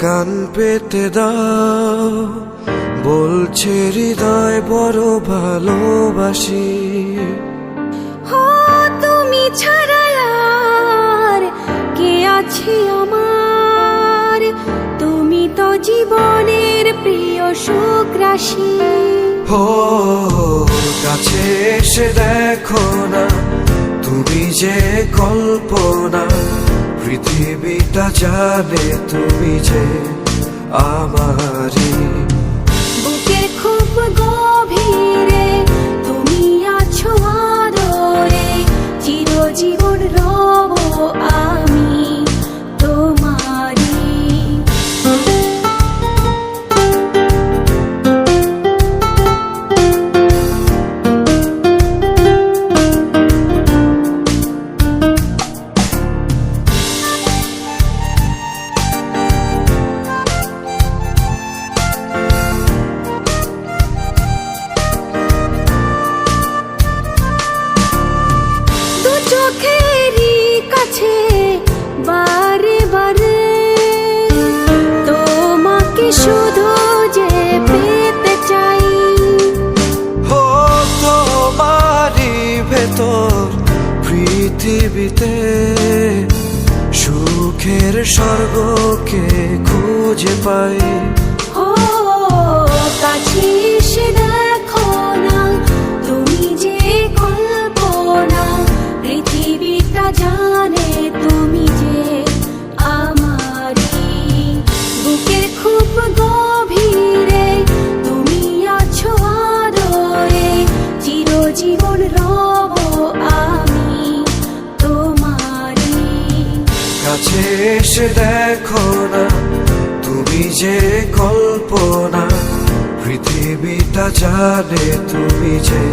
কান পেতে দাও, বলছে হৃদয় বড় ভালোবাসি। তুমি ছাড়া আর কে আছে আমার, তুমি তো জীবনের প্রিয় সুখ রাশি। কাছে এসে দেখো না, তুমি যে কল্পনা, পৃথিবীটা জানে তুমি যে আমারই। বুকের খুব গভীরে তুমি আছো আদরে, চিরজীবন রব আমি তোমারই। চোখেরই কাছে বারে বারে তোমাকে শুধু যে পেতে চাই। তোমারই ভেতর পৃথিবীতে সুখের স্বর্গকে খুঁজে পাই। কাছে এসে দেখো না, তুমি যে কল্পনা, পৃথিবীটা জানে তুমি যে আমারই। বুকের খুব গভীরে তুমি আছো আদরে, চিরজীবন রব আমি তোমারই। কাছে এসে দেখো না, তুমি যে কল্পনা, পৃথিবীটা জানে তুমি যে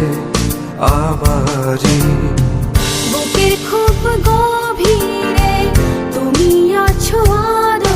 আমারই। বুকের খুব গভীরে তুমি আছো আদরে,